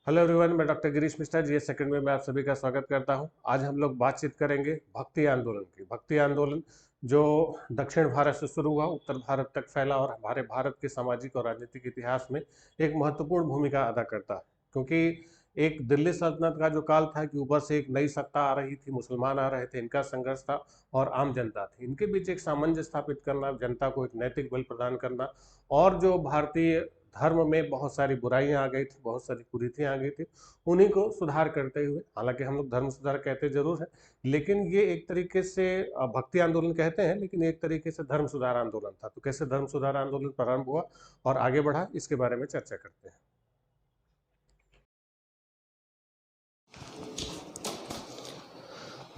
Hello everyone, मैं doctor Girish Mishra ji second में आप सभी का स्वागत करता हूं। आज हम लोग बातचीत करेंगे भक्ति आंदोलन की। भक्ति आंदोलन जो दक्षिण भारत से शुरू हुआ, उत्तर भारत तक फैला और हमारे भारत के सामाजिक और राजनीतिक इतिहास में एक महत्वपूर्ण भूमिका अदा करता है। क्योंकि एक दिल्ली सल्तनत का जो काल था कि ऊपर से एक नई सत्ता आ रही थी, मुसलमान आ रहे थे, इनका संघर्ष था और आम जनता थी। इनके बीच एक सामंजस्य स्थापित करना, जनता को एक नैतिक बल प्रदान करना और जो भारतीय धर्म में बहुत सारी बुराइयां आ गई थी, बहुत सारी कुरीतियां आ गई थी, उन्हीं को सुधार करते हुए, हालांकि हम लोग धर्म सुधार कहते जरूर हैं, लेकिन ये एक तरीके से भक्ति आंदोलन कहते हैं, लेकिन एक तरीके से धर्म सुधार आंदोलन था। तो कैसे धर्म सुधार आंदोलन प्रारंभ हुआ और आगे बढ़ा, इसके बारे में चर्चा करते हैं।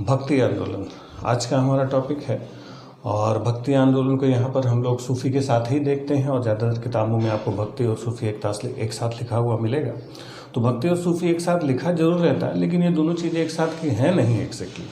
भक्ति आंदोलन आज का हमारा टॉपिक है और भक्ति आंदोलन को यहाँ पर हम लोग सूफ़ी के साथ ही देखते हैं और ज़्यादातर किताबों में आपको भक्ति और सूफ़ी एक साथ लिखा हुआ मिलेगा। तो भक्ति और सूफ़ी एक साथ लिखा जरूर रहता है, लेकिन ये दोनों चीज़ें एक साथ की हैं नहीं एग्जैक्टली।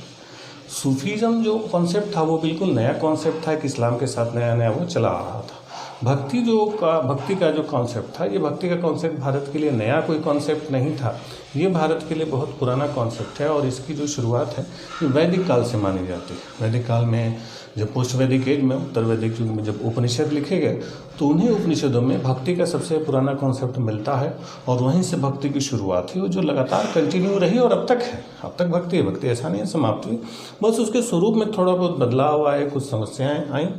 सूफीज़म जो कॉन्सेप्ट था वो बिल्कुल नया कॉन्सेप्ट था कि इस्लाम के साथ नया नया वो चला आ रहा था। भक्ति का जो कॉन्सेप्ट था, ये भक्ति का कॉन्सेप्ट भारत के लिए नया कोई कॉन्सेप्ट नहीं था। ये भारत के लिए बहुत पुराना कॉन्सेप्ट है और इसकी जो शुरुआत है ये वैदिक काल से मानी जाती है। वैदिक काल में जब पोस्ट वैदिक एज में, उत्तर वैदिक युग में जब उपनिषद लिखे गए तो उन्हीं उपनिषदों में भक्ति का सबसे पुराना कॉन्सेप्ट मिलता है और वहीं से भक्ति की शुरुआत हुई, जो लगातार कंटिन्यू रही और अब तक है। अब तक भक्ति है, भक्ति ऐसा नहीं है समाप्त हुई, बस उसके स्वरूप में थोड़ा बहुत बदलाव आए, कुछ समस्याएं आई।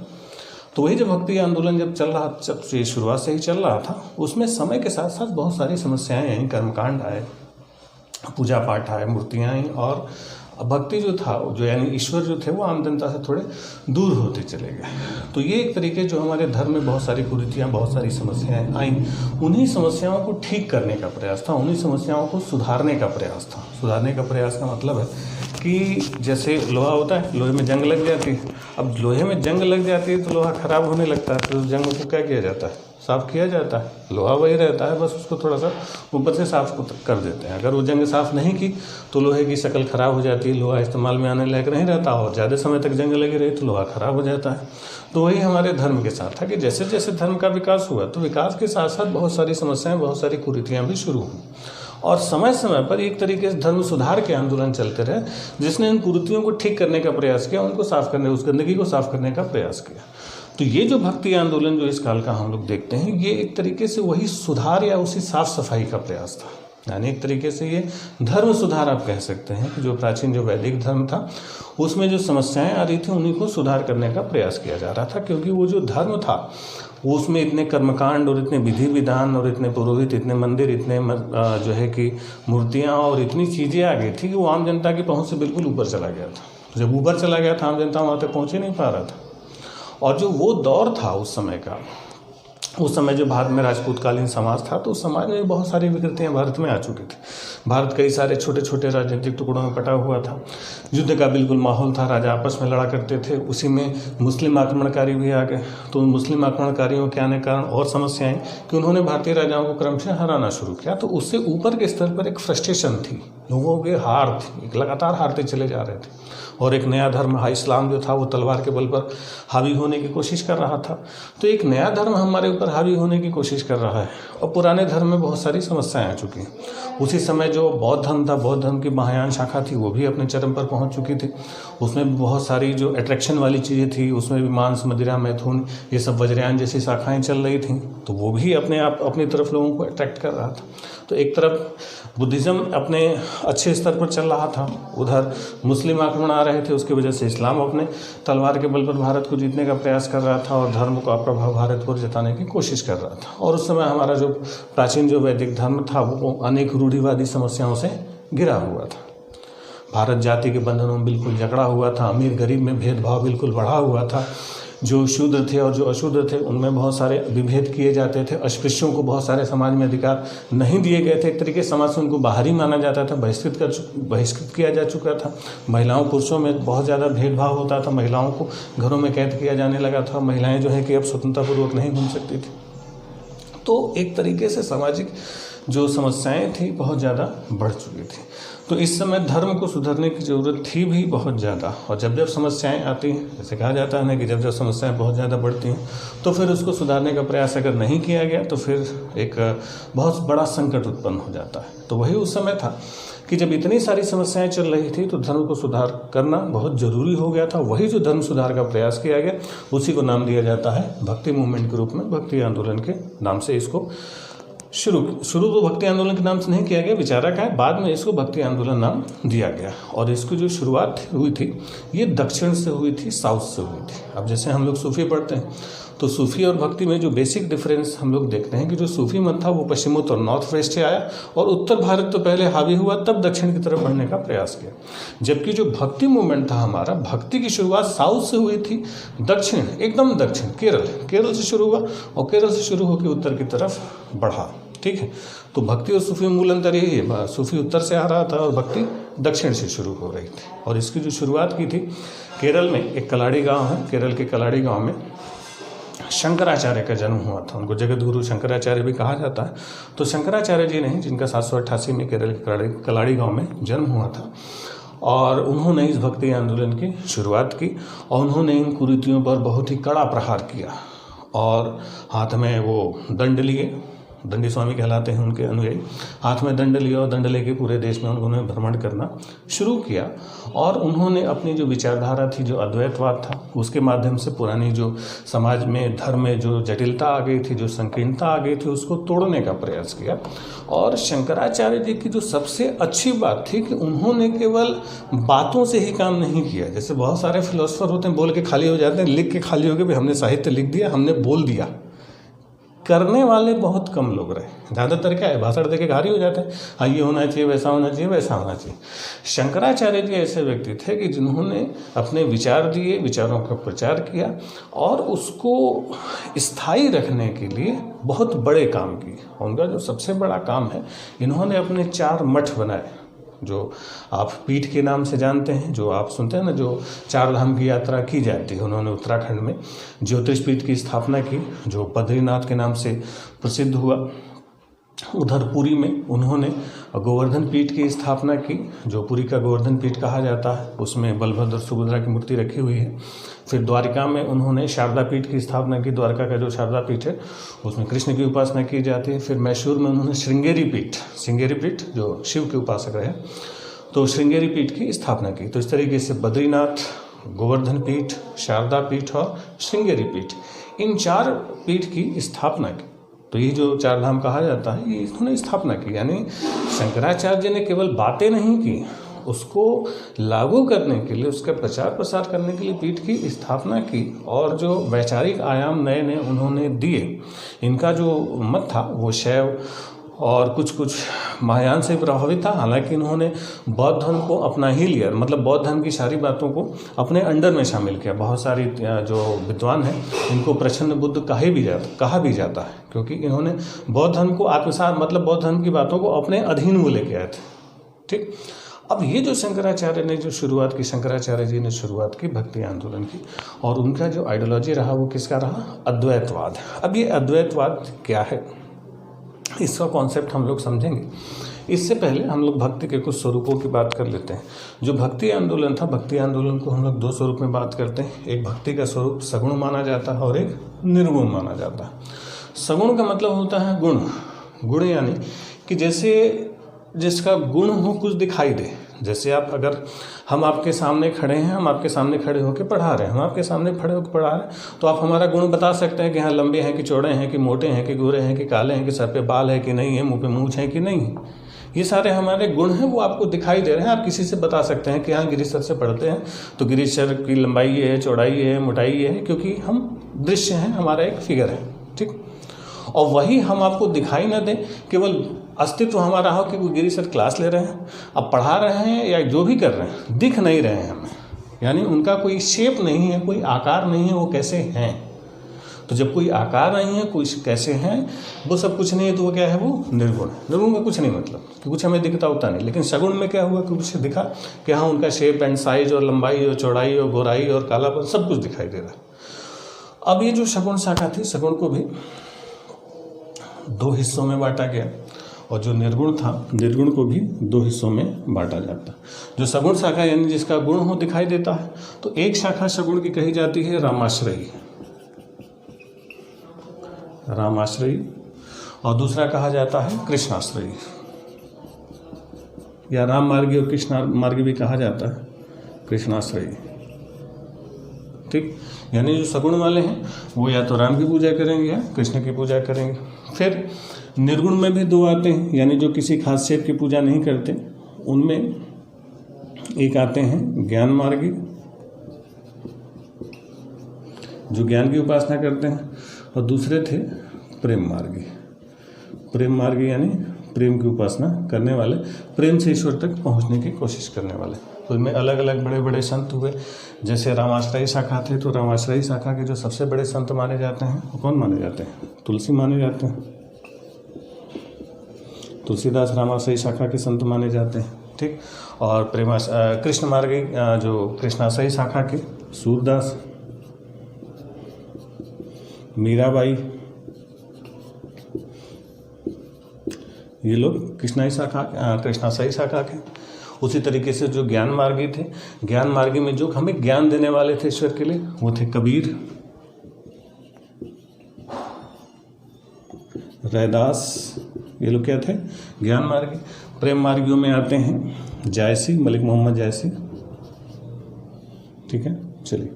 तो वही जब भक्ति आंदोलन जब से शुरुआत से ही चल रहा था, उसमें समय के साथ साथ बहुत सारी समस्याएं आई, कर्मकांड आए, पूजा पाठ आए, मूर्तियाँ आई और भक्ति जो था, जो यानी ईश्वर जो थे, वो आम जनता से थोड़े दूर होते चले गए। तो ये एक तरीके जो हमारे धर्म में बहुत सारी कुरीतियाँ, बहुत सारी समस्याएं आई, उन्हीं समस्याओं को ठीक करने का प्रयास था, उन्हीं समस्याओं को सुधारने का प्रयास था। सुधारने का प्रयास का मतलब है कि जैसे लोहा होता है, लोहे में जंग लग जाती है। अब लोहे में जंग लग जाती है तो लोहा खराब होने लगता है, तो उस जंग को क्या किया जाता है? साफ़ किया जाता है। लोहा वही रहता है, बस उसको थोड़ा सा ऊपर से साफ़ कर देते हैं। अगर वो जंग साफ़ नहीं की तो लोहे की शक्ल ख़राब हो जाती है, लोहा इस्तेमाल में आने लायक नहीं रहता और ज़्यादा समय तक जंग लगी रही तो लोहा ख़राब हो जाता है। तो वही हमारे धर्म के साथ था कि जैसे जैसे धर्म का विकास हुआ तो विकास के साथ साथ बहुत सारी समस्याएं, बहुत सारी कुरीतियाँ भी शुरू हुई और समय समय पर एक तरीके से धर्म सुधार के आंदोलन चलते रहे, जिसने इन कुरीतियों को ठीक करने का प्रयास किया, उनको साफ करने, उस गंदगी को साफ करने का प्रयास किया। तो ये जो भक्ति आंदोलन जो इस काल का हम लोग देखते हैं, ये एक तरीके से वही सुधार या उसी साफ सफाई का प्रयास था। यानी एक तरीके से ये धर्म सुधार आप कह सकते हैं कि जो प्राचीन जो वैदिक धर्म था उसमें जो समस्याएं आ रही थी उन्हीं को सुधार करने का प्रयास किया जा रहा था। क्योंकि वो जो धर्म था उसमें इतने कर्मकांड और इतने विधि विधान और इतने पुरोहित, इतने मंदिर, इतने जो है कि मूर्तियाँ और इतनी चीज़ें आ गई थी कि वो आम जनता की पहुँच से बिल्कुल ऊपर चला गया था। तो जब ऊपर चला गया था, आम जनता वहाँ तक पहुँच ही नहीं पा रहा था। और जो वो दौर था उस समय का, उस समय जो भारत में राजपूतकालीन समाज था, तो उस समाज में बहुत सारी विकृतियाँ भारत में आ चुकी थी। भारत कई सारे छोटे छोटे राजनीतिक टुकड़ों में बटा हुआ था, युद्ध का बिल्कुल माहौल था, राजा आपस में लड़ा करते थे। उसी में मुस्लिम आक्रमणकारी भी आ गए। तो उन मुस्लिम आक्रमणकारियों के आने के कारण और समस्याएं कि उन्होंने भारतीय राजाओं को क्रमशः हराना शुरू किया। तो उससे ऊपर के स्तर पर एक फ्रस्ट्रेशन थी, लोगों के हार थी, लगातार हारते चले जा रहे थे और एक नया धर्म इस्लाम जो था वो तलवार के बल पर हावी होने की कोशिश कर रहा था। तो एक नया धर्म हमारे ऊपर हावी होने की कोशिश कर रहा है और पुराने धर्म में बहुत सारी समस्याएं आ चुकी हैं। उसी समय जो बौद्ध धर्म था, बौद्ध धर्म की महायान शाखा थी, वो भी अपने चरम पर पहुंच चुकी थी। उसमें बहुत सारी जो अट्रैक्शन वाली चीज़ें थी, उसमें भी मांस, मदिरा, मैथुन, ये सब वज्रयान जैसी शाखाएँ चल रही थी, तो वो भी अपने आप अपनी तरफ लोगों को अट्रैक्ट कर रहा था। तो एक तरफ बुद्धिज़्म अपने अच्छे स्तर पर चल रहा था, उधर मुस्लिम आक्रमण आ रहे थे, उसकी वजह से इस्लाम अपने तलवार के बल पर भारत को जीतने का प्रयास कर रहा था और धर्म का प्रभाव भारत पर जताने की कोशिश कर रहा था। और उस समय हमारा जो प्राचीन जो वैदिक धर्म था वो अनेक रूढ़िवादी समस्याओं से घिरा हुआ था। भारत जाति के बंधनों में बिल्कुल जकड़ा हुआ था, अमीर गरीब में भेदभाव बिल्कुल बढ़ा हुआ था, जो शूद्र थे और जो अशूद्र थे उनमें बहुत सारे विभेद किए जाते थे, अस्पृश्यों को बहुत सारे समाज में अधिकार नहीं दिए गए थे। एक तरीके समाज से उनको बाहरी माना जाता था, बहिष्कृत किया जा चुका था। महिलाओं पुरुषों में बहुत ज़्यादा भेदभाव होता था, महिलाओं को घरों में कैद किया जाने लगा था, महिलाएं जो है कि अब स्वतंत्रतापूर्वक नहीं घूम सकती थी। तो एक तरीके से सामाजिक जो समस्याएं थी बहुत ज़्यादा बढ़ चुकी थी। तो इस समय धर्म को सुधरने की ज़रूरत थी भी बहुत ज़्यादा। और जब जब समस्याएं आती हैं, जैसे कहा जाता है ना कि जब जब समस्याएं बहुत ज़्यादा बढ़ती हैं तो फिर उसको सुधारने का प्रयास अगर नहीं किया गया तो फिर एक बहुत बड़ा संकट उत्पन्न हो जाता है। तो वही उस समय था कि जब इतनी सारी समस्याएं चल रही थी तो धर्म को सुधार करना बहुत ज़रूरी हो गया था। वही जो धर्म सुधार का प्रयास किया गया उसी को नाम दिया जाता है भक्ति मूवमेंट के रूप में, भक्ति आंदोलन के नाम से इसको शुरू तो भक्ति आंदोलन के नाम से नहीं किया गया, विचारक है, बाद में इसको भक्ति आंदोलन नाम दिया गया। और इसकी जो शुरुआत हुई थी ये दक्षिण से हुई थी, साउथ से हुई थी। अब जैसे हम लोग सूफी पढ़ते हैं तो सूफी और भक्ति में जो बेसिक डिफरेंस हम लोग देखते हैं कि जो सूफी मत था वो पश्चिमोत्तर नॉर्थ वेस्ट से आया और उत्तर भारत तो पहले हावी हुआ, तब दक्षिण की तरफ बढ़ने का प्रयास किया। जबकि जो भक्ति मूवमेंट था हमारा, भक्ति की शुरुआत साउथ से हुई थी, दक्षिण, एकदम दक्षिण, केरल से शुरू हुआ और केरल से शुरू होकर उत्तर की तरफ बढ़ा। ठीक है, तो भक्ति और सूफी मूल अंतर यही है, सूफी उत्तर से आ रहा था और भक्ति दक्षिण से शुरू हो रही थी। और इसकी जो शुरुआत की थी केरल में, एक कलाड़ी गांव है, केरल के कलाड़ी गांव में शंकराचार्य का जन्म हुआ था। उनको जगत गुरु शंकराचार्य भी कहा जाता है। तो शंकराचार्य जी नहीं, जिनका 788 में केरल के कलाड़ी गांव में जन्म हुआ था, और उन्होंने इस भक्ति आंदोलन की शुरुआत की और उन्होंने इन कुरीतियों पर बहुत ही कड़ा प्रहार किया और हाथ में वो दंड लिए, दंडी स्वामी कहलाते हैं उनके अनुयायी, हाथ में दंड लिया और दंड लेके पूरे देश में उन्होंने भ्रमण करना शुरू किया। और उन्होंने अपनी जो विचारधारा थी, जो अद्वैतवाद था, उसके माध्यम से पुरानी जो समाज में धर्म में जो जटिलता आ गई थी, जो संकीर्णता आ गई थी, उसको तोड़ने का प्रयास किया। और शंकराचार्य जी की जो सबसे अच्छी बात थी कि उन्होंने केवल बातों से ही काम नहीं किया। जैसे बहुत सारे फिलोसफर होते हैं, बोल के खाली हो जाते हैं, लिख के खाली हो गए, हमने साहित्य लिख दिया, हमने बोल दिया। करने वाले बहुत कम लोग रहे। ज़्यादातर क्या है, भाषण देके खाली हो जाते हैं, हाँ ये होना चाहिए, वैसा होना चाहिए, वैसा होना चाहिए। शंकराचार्य जी ऐसे व्यक्ति थे कि जिन्होंने अपने विचार दिए, विचारों का प्रचार किया और उसको स्थायी रखने के लिए बहुत बड़े काम किए। उनका जो सबसे बड़ा काम है, इन्होंने अपने 4 मठ बनाए, जो आप पीठ के नाम से जानते हैं, जो आप सुनते हैं ना, जो 4 धाम की यात्रा की जाती है। उन्होंने उत्तराखंड में ज्योतिष पीठ की स्थापना की, जो बद्रीनाथ के नाम से प्रसिद्ध हुआ। उधर पुरी में उन्होंने गोवर्धन पीठ की स्थापना की, जो पुरी का गोवर्धन पीठ कहा जाता है, उसमें बलभद्र और सुभद्रा की मूर्ति रखी हुई है। फिर द्वारिका में उन्होंने शारदा पीठ की स्थापना की, द्वारका का जो शारदा पीठ है उसमें कृष्ण की उपासना की जाती है। फिर मैसूर में उन्होंने श्रृंगेरी पीठ जो शिव के उपासक रहे, तो श्रृंगेरी पीठ की स्थापना की। तो इस तरीके से बद्रीनाथ, गोवर्धन पीठ, शारदा पीठ और श्रृंगेरी पीठ, इन 4 पीठ की स्थापना की। तो ये जो 4 धाम कहा जाता है, ये इन्होंने स्थापना की। यानी शंकराचार्य ने केवल बातें नहीं की, उसको लागू करने के लिए, उसका प्रचार प्रसार करने के लिए पीठ की स्थापना की और जो वैचारिक आयाम नए नए उन्होंने दिए। इनका जो मत था वो शैव और कुछ महायान से प्रभावित था। हालांकि इन्होंने बौद्ध धर्म को अपना ही लिया, मतलब बौद्ध धर्म की सारी बातों को अपने अंडर में शामिल किया। बहुत सारी जो विद्वान हैं इनको प्रच्छन्न बुद्ध कहा भी जाता है, क्योंकि इन्होंने बौद्ध धर्म को आत्मसात, मतलब बौद्ध धर्म की बातों को अपने अधीन में लेके आए थे। ठीक, अब ये जो शंकराचार्य जी ने शुरुआत की भक्ति आंदोलन की, और उनका जो आइडियोलॉजी रहा वो किसका रहा, अद्वैतवाद। अब ये अद्वैतवाद क्या है, इसका कॉन्सेप्ट हम लोग समझेंगे। इससे पहले हम लोग भक्ति के कुछ स्वरूपों की बात कर लेते हैं। जो भक्ति आंदोलन था, भक्ति आंदोलन को हम लोग 2 स्वरूप में बात करते हैं। एक भक्ति का स्वरूप सगुण माना जाता है और एक निर्गुण माना जाता है। सगुण का मतलब होता है गुण यानी कि जैसे जिसका गुण हो, कुछ दिखाई दे। जैसे आप, अगर हम आपके सामने खड़े हैं, हम आपके सामने खड़े होकर पढ़ा रहे हैं, हम आपके सामने खड़े होकर पढ़ा रहे हैं, तो आप हमारा गुण बता सकते हैं कि हाँ लंबे हैं कि चौड़े हैं, कि मोटे हैं कि गोरे हैं, कि काले हैं, कि सर पे बाल है कि नहीं है, मुंह पे मूंछ है कि नहीं है। ये सारे हमारे गुण हैं, वो आपको दिखाई दे रहे हैं। आप किसी से बता सकते हैं कि हाँ गिरीश सर से पढ़ते हैं तो गिरीश सर की लंबाई ये है, चौड़ाई ये है, मोटाई ये है, क्योंकि हम दृश्य हैं, हमारा एक फिगर है। ठीक, और वही हम आपको दिखाई न दें, केवल अस्तित्व हमारा हो कि कोई गिरीश सर क्लास ले रहे हैं, अब पढ़ा रहे हैं या जो भी कर रहे हैं, दिख नहीं रहे हैं हमें, यानी उनका कोई शेप नहीं है, कोई आकार नहीं है, वो कैसे हैं। तो जब कोई आकार नहीं है, कोई कैसे हैं, वो सब कुछ नहीं है, तो वो क्या है, वो निर्गुण है। निर्गुण का कुछ नहीं मतलब कि कुछ हमें दिखता होता नहीं। लेकिन सगुण में क्या हुआ कि कुछ दिखा कि हाँ उनका शेप एंड साइज और लंबाई और चौड़ाई और गोराई और कालापन सब कुछ दिखाई दे रहा है। अब ये जो सगुण शाखा थी, सगुण को भी 2 हिस्सों में बांटा गया। और जो निर्गुण था, निर्गुण को भी 2 हिस्सों में बांटा जाता है। जो सगुण शाखा यानी जिसका गुण हो दिखाई देता है, तो एक शाखा सगुण की कही जाती है रामाश्रयी, रामाश्रयी, और दूसरा कहा जाता है कृष्णाश्रयी, या राम मार्गी और कृष्ण मार्गी भी कहा जाता है, कृष्णाश्रयी। ठीक, यानी जो सगुण वाले हैं वो या तो राम की पूजा करेंगे या कृष्ण की पूजा करेंगे। फिर निर्गुण में भी 2 आते हैं, यानी जो किसी खास शेप की पूजा नहीं करते, उनमें एक आते हैं ज्ञान मार्गी, जो ज्ञान की उपासना करते हैं, और दूसरे थे प्रेम मार्गी। प्रेम मार्गी यानी प्रेम की उपासना करने वाले, प्रेम से ईश्वर तक पहुंचने की कोशिश करने वाले। तो इनमें अलग अलग बड़े बड़े संत हुए। जैसे रामाश्रयी शाखा थे, तो रामाश्रयी शाखा के जो सबसे बड़े संत माने जाते हैं वो कौन माने जाते हैं? तुलसी माने जाते हैं। तुलसीदास रामाश्रयी शाखा के संत माने जाते हैं। ठीक, और कृष्ण मार्गी जो कृष्णाश्रयी शाखा के सूरदास, मीराबाई, ये लोग कृष्णाश्रयी शाखा के। उसी तरीके से जो ज्ञान मार्गी थे, ज्ञान मार्गी में जो हमें ज्ञान देने वाले थे ईश्वर के लिए, वो थे कबीर, रैदास, ये लोग क्या थे? ज्ञान मार्गी। प्रेम मार्गियों में आते हैं जायसी, मलिक मोहम्मद जायसी। ठीक है, चलिए,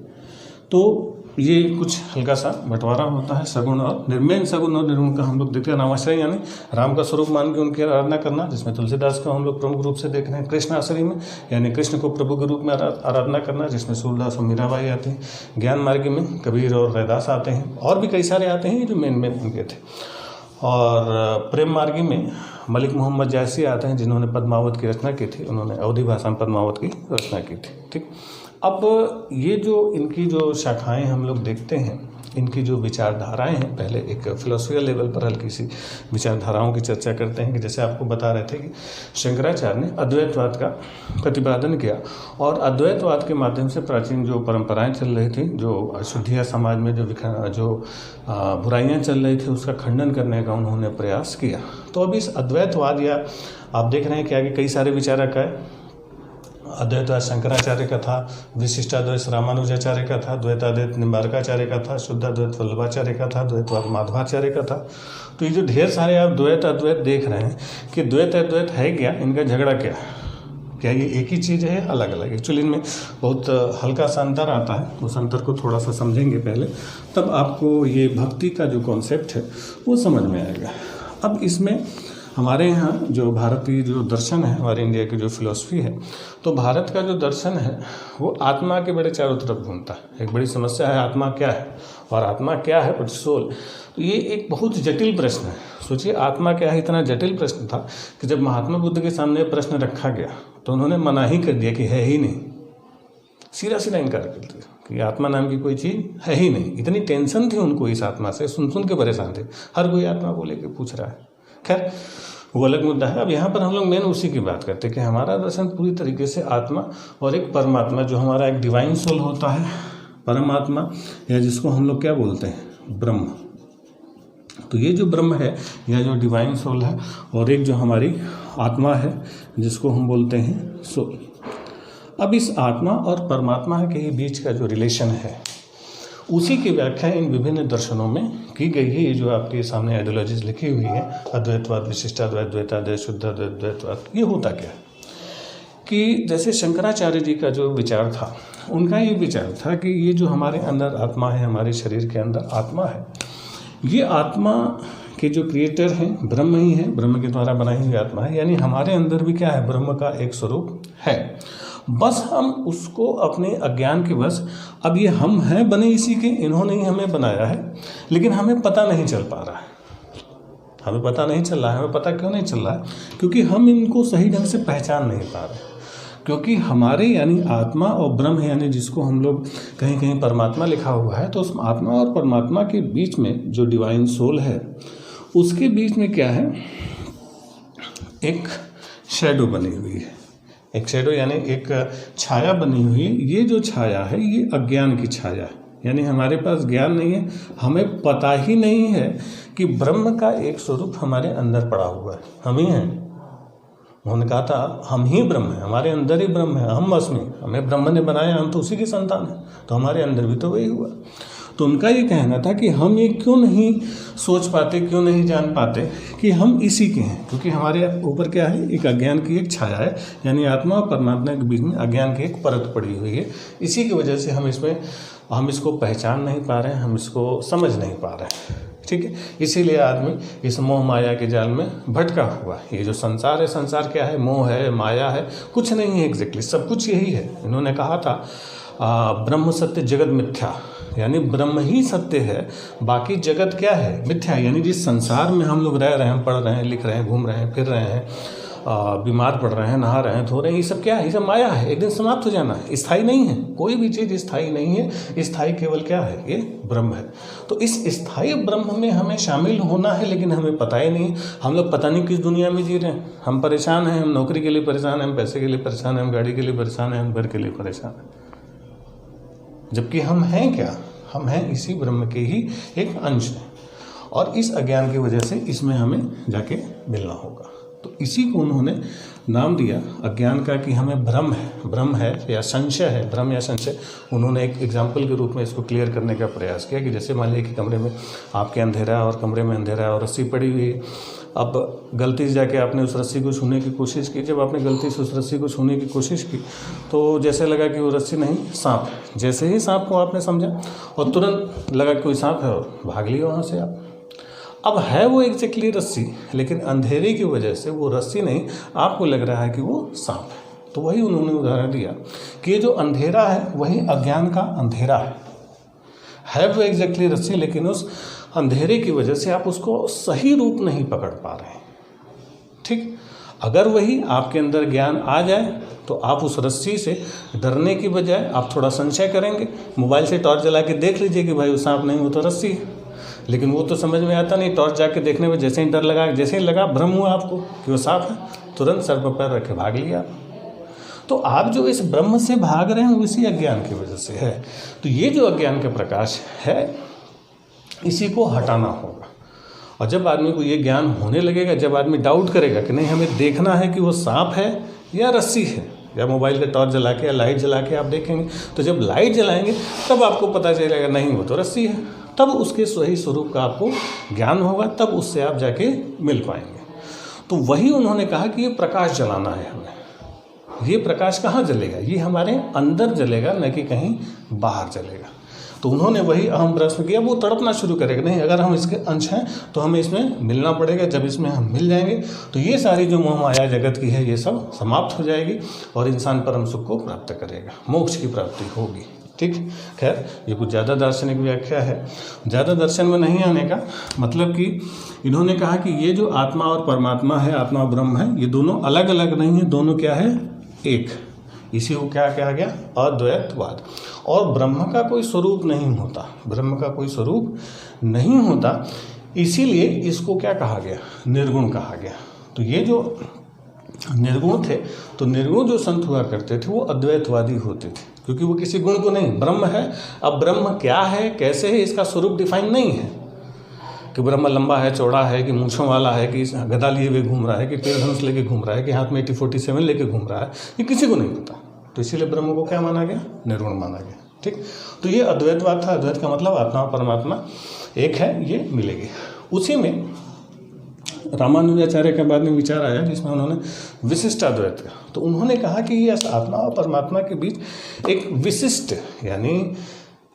तो ये कुछ हल्का सा बंटवारा होता है सगुण और निर्मेन। सगुण और निर्गुण का हम लोग देखते हैं। रामाश्रय यानी राम का स्वरूप मान के उनकी आराधना करना, जिसमें तुलसीदास को हम लोग प्रमुख रूप से देख रहे हैं। कृष्ण आश्रय में यानी कृष्ण को प्रभु के रूप में आराधना करना, जिसमें सूरदास और मीराबाई आते हैं। ज्ञान मार्ग में कबीर और रैदास आते हैं, और भी कई सारे आते हैं जो मेन उनके थे। और प्रेम मार्गी में मलिक मोहम्मद जायसी आते हैं, जिन्होंने पद्मावत की रचना की थी। उन्होंने अवधी भाषा में पद्मावत की रचना की थी। ठीक, अब ये जो इनकी जो शाखाएं हम लोग देखते हैं, इनकी जो विचारधाराएं हैं, पहले एक फिलोसफिकल लेवल पर हल्की सी विचारधाराओं की चर्चा करते हैं। कि जैसे आपको बता रहे थे कि शंकराचार्य ने अद्वैतवाद का प्रतिपादन किया, और अद्वैतवाद के माध्यम से प्राचीन जो परंपराएं चल रही थी, जो अशुद्धियाँ समाज में जो बुराइयां चल रही थी, उसका खंडन करने का उन्होंने प्रयास किया। तो अब इस अद्वैतवाद, या आप देख रहे हैं कि आगे कई सारे विचारक है। अद्वैतवाद शंकराचार्य का था, विशिष्टाद्वैत रामानुजाचार्य का था, द्वैताद्वैत निम्बार्काचार्य का था, शुद्धाद्वैत वल्लभाचार्य का था, द्वैतवाद माधवाचार्य का था। तो ये जो ढेर सारे आप द्वैत अद्वैत देख रहे हैं कि द्वैत अद्वैत है क्या, इनका झगड़ा क्या ये एक ही चीज़ है, अलग अलग? एक्चुअली इनमें बहुत हल्का सा अंतर आता है। उस अंतर को थोड़ा सा समझेंगे पहले, तब आपको ये भक्ति का जो कॉन्सेप्ट है वो समझ में आएगा। अब इसमें हमारे यहाँ जो भारतीय जो दर्शन है, हमारे इंडिया की जो फिलॉसफी है, तो भारत का जो दर्शन है वो आत्मा के बड़े चारों तरफ घूमता है। एक बड़ी समस्या है आत्मा क्या है, और आत्मा क्या है बट सोल। तो ये एक बहुत जटिल प्रश्न है। सोचिए, आत्मा क्या है, इतना जटिल प्रश्न था कि जब महात्मा बुद्ध के सामने प्रश्न रखा गया तो उन्होंने मना ही कर दिया कि है ही नहीं, सीधा सीधा इनकार कर दिया कि आत्मा नाम की कोई चीज़ है ही नहीं। इतनी टेंशन थी उनको इस आत्मा से, सुन के परेशान थे। हर कोई आत्मा को लेकर पूछ रहा है। खैर, वो अलग मुद्दा है। अब यहाँ पर हम लोग मेन उसी की बात करते हैं कि हमारा दर्शन पूरी तरीके से आत्मा और एक परमात्मा, जो हमारा एक डिवाइन सोल होता है, परमात्मा, या जिसको हम लोग क्या बोलते हैं, ब्रह्म। तो ये जो ब्रह्म है या जो डिवाइन सोल है, और एक जो हमारी आत्मा है जिसको हम बोलते हैं सोल। अब इस आत्मा और परमात्मा के बीच का जो रिलेशन है, उसी की व्याख्या इन विभिन्न दर्शनों में की गई है। ये जो आपके सामने आइडियोलॉजीज लिखी हुई है, अद्वैतवाद, विशिष्टाद्वैत, द्वैताद्वैत, शुद्धाद्वैत, द्वैतवाद, ये होता क्या है कि जैसे शंकराचार्य जी का जो विचार था, उनका ये विचार था कि ये जो हमारे अंदर आत्मा है, हमारे शरीर के अंदर आत्मा है, ये आत्मा के जो क्रिएटर हैं ब्रह्म ही है, ब्रह्म के द्वारा बनाई हुई आत्मा है। यानी हमारे अंदर भी क्या है, ब्रह्म का एक स्वरूप है। बस हम उसको अपने अज्ञान के वश, अब ये हम हैं बने इसी के, इन्होंने ही हमें बनाया है, लेकिन हमें पता नहीं चल पा रहा है। हमें पता नहीं चल रहा है। हमें पता क्यों नहीं चल रहा है? क्योंकि हम इनको सही ढंग से पहचान नहीं पा रहे। क्योंकि हमारे यानी आत्मा और ब्रह्म यानी जिसको हम लोग कहीं कहीं परमात्मा लिखा हुआ है, तो उस आत्मा और परमात्मा के बीच में जो डिवाइन सोल है, उसके बीच में क्या है, एक शैडो बनी हुई है। एक शैडो यानी एक छाया बनी हुई है। ये जो छाया है, ये अज्ञान की छाया है, यानी हमारे पास ज्ञान नहीं है, हमें पता ही नहीं है कि ब्रह्म का एक स्वरूप हमारे अंदर पड़ा हुआ है, हम ही हैं। उन्होंने कहा था हम ही ब्रह्म हैं, हमारे अंदर ही ब्रह्म है, हम अस्मि, हमें ब्रह्म ने बनाया, हम तो उसी की संतान हैं, तो हमारे अंदर भी तो वही हुआ। तो उनका ये कहना था कि हम ये क्यों नहीं सोच पाते, क्यों नहीं जान पाते कि हम इसी के हैं, क्योंकि हमारे ऊपर क्या है, एक अज्ञान की एक छाया है, यानी आत्मा और परमात्मा के बीच में अज्ञान की एक परत पड़ी हुई है। इसी की वजह से हम इसको पहचान नहीं पा रहे हैं, हम इसको समझ नहीं पा रहे हैं। ठीक है, इसीलिए आदमी इस मोह माया के जाल में भटका हुआ है। ये जो संसार है, संसार क्या है, मोह है, माया है, कुछ नहीं है एग्जैक्टली, सब कुछ यही है। इन्होंने कहा था ब्रह्म सत्य जगत मिथ्या, यानी ब्रह्म ही सत्य है, बाकी जगत क्या है, मिथ्या। यानी जिस संसार में हम लोग रह रहे हैं, पढ़ रहे हैं, लिख रहे हैं, घूम रहे हैं, फिर रहे हैं, बीमार पड़ रहे हैं, नहा रहे हैं, धो रहे हैं, ये सब क्या है, ये सब माया है, एक दिन समाप्त हो जाना है, स्थायी नहीं है। कोई भी चीज़ स्थायी नहीं है, स्थायी केवल क्या है, ये ब्रह्म है। तो इस स्थायी ब्रह्म में हमें शामिल होना है, लेकिन हमें पता ही नहीं। हम लोग पता नहीं किस दुनिया में जी रहे हैं, हम परेशान हैं, हम नौकरी के लिए परेशान हैं, हम पैसे के लिए परेशान हैं, हम गाड़ी के लिए परेशान हैं, हम घर के लिए परेशान हैं, जबकि हम हैं क्या, हम हैं इसी ब्रह्म के ही एक अंश हैं। और इस अज्ञान की वजह से इसमें हमें जाके मिलना होगा। तो इसी को उन्होंने नाम दिया अज्ञान का कि हमें भ्रम है या संशय है, भ्रम या संशय। उन्होंने एक एग्जाम्पल के रूप में इसको क्लियर करने का प्रयास किया कि जैसे मान लीजिए कि कमरे में आपके अंधेरा है और कमरे में अंधेरा है और रस्सी पड़ी हुई है। अब गलती से जाके आपने उस रस्सी को छूने की कोशिश की। जब आपने गलती से उस रस्सी को छूने की कोशिश की तो जैसे लगा कि वो रस्सी नहीं, सांप है। जैसे ही सांप को आपने समझा और तुरंत लगा कि कोई सांप है और भाग लिया वहाँ से आप। अब है वो एग्जैक्टली रस्सी, लेकिन अंधेरे की वजह से वो रस्सी नहीं, आपको लग रहा है कि वो सांप है। तो वही उन्होंने उदाहरण दिया कि ये जो अंधेरा है वही अज्ञान का अंधेरा है वो एग्जैक्टली रस्सी, लेकिन उस अंधेरे की वजह से आप उसको सही रूप नहीं पकड़ पा रहे हैं। ठीक, अगर वही आपके अंदर ज्ञान आ जाए तो आप उस रस्सी से डरने की बजाय आप थोड़ा संशय करेंगे। मोबाइल से टॉर्च जला के देख लीजिए कि भाई वो सांप नहीं, वो तो रस्सी है। लेकिन वो तो समझ में आता नहीं। टॉर्च जाके देखने में जैसे ही डर लगा, जैसे ही लगा भ्रम हुआ आपको कि वो सांप है, तुरंत सर पर पैर रखे भाग लिया। तो आप जो इस ब्रह्म से भाग रहे हैं वो इसी अज्ञान की वजह से है। तो ये जो अज्ञान का प्रकाश है इसी को हटाना होगा। और जब आदमी को ये ज्ञान होने लगेगा, जब आदमी डाउट करेगा कि नहीं हमें देखना है कि वो सांप है या रस्सी है, या मोबाइल का टॉर्च जला के या लाइट जला के आप देखेंगे, तो जब लाइट जलाएंगे तब आपको पता चलेगा नहीं वो तो रस्सी है। तब उसके सही स्वरूप का आपको ज्ञान होगा, तब उससे आप जाके मिल पाएंगे। तो वही उन्होंने कहा कि ये प्रकाश जलाना है हमें। ये प्रकाश कहाँ जलेगा? ये हमारे अंदर जलेगा, न कि कहीं बाहर जलेगा। तो उन्होंने वही अहम प्रश्न किया। वो तड़पना शुरू करेगा, नहीं अगर हम इसके अंश हैं तो हमें इसमें मिलना पड़ेगा। जब इसमें हम मिल जाएंगे तो ये सारी जो मोह माया जगत की है ये सब समाप्त हो जाएगी और इंसान परम सुख को प्राप्त करेगा, मोक्ष की प्राप्ति होगी। ठीक, खैर ये कुछ ज़्यादा दार्शनिक व्याख्या है। ज़्यादा दर्शन में नहीं आने का मतलब कि इन्होंने कहा कि ये जो आत्मा और परमात्मा है, आत्मा और ब्रह्म है, ये दोनों अलग अलग नहीं है, दोनों क्या है, एक। इसी को क्या कहा गया, अद्वैतवाद। और ब्रह्म का कोई स्वरूप नहीं होता, ब्रह्म का कोई स्वरूप नहीं होता, इसीलिए इसको क्या कहा गया, निर्गुण कहा गया। तो ये जो निर्गुण थे, तो निर्गुण जो संत हुआ करते थे वो अद्वैतवादी होते थे, क्योंकि वो किसी गुण को नहीं, ब्रह्म है। अब ब्रह्म क्या है, कैसे है, इसका स्वरूप डिफाइन नहीं है कि ब्रह्म लंबा है, चौड़ा है, कि मूंछों वाला है, कि गदा लिए हुए घूम रहा है, कि तीर धनुष लेके घूम रहा है, कि हाथ में 8047 लेके घूम रहा है, ये किसी को नहीं पता। तो इसीलिए ब्रह्म को क्या माना गया, निर्गुण माना गया। ठीक, तो ये अद्वैतवाद था। अद्वैत का मतलब आत्मा और परमात्मा एक है, ये मिलेगी। उसी में रामानुजाचार्य के बाद में विचार आया जिसमें उन्होंने विशिष्ट अद्वैत का, तो उन्होंने कहा कि ये आत्मा और परमात्मा के बीच एक विशिष्ट, यानी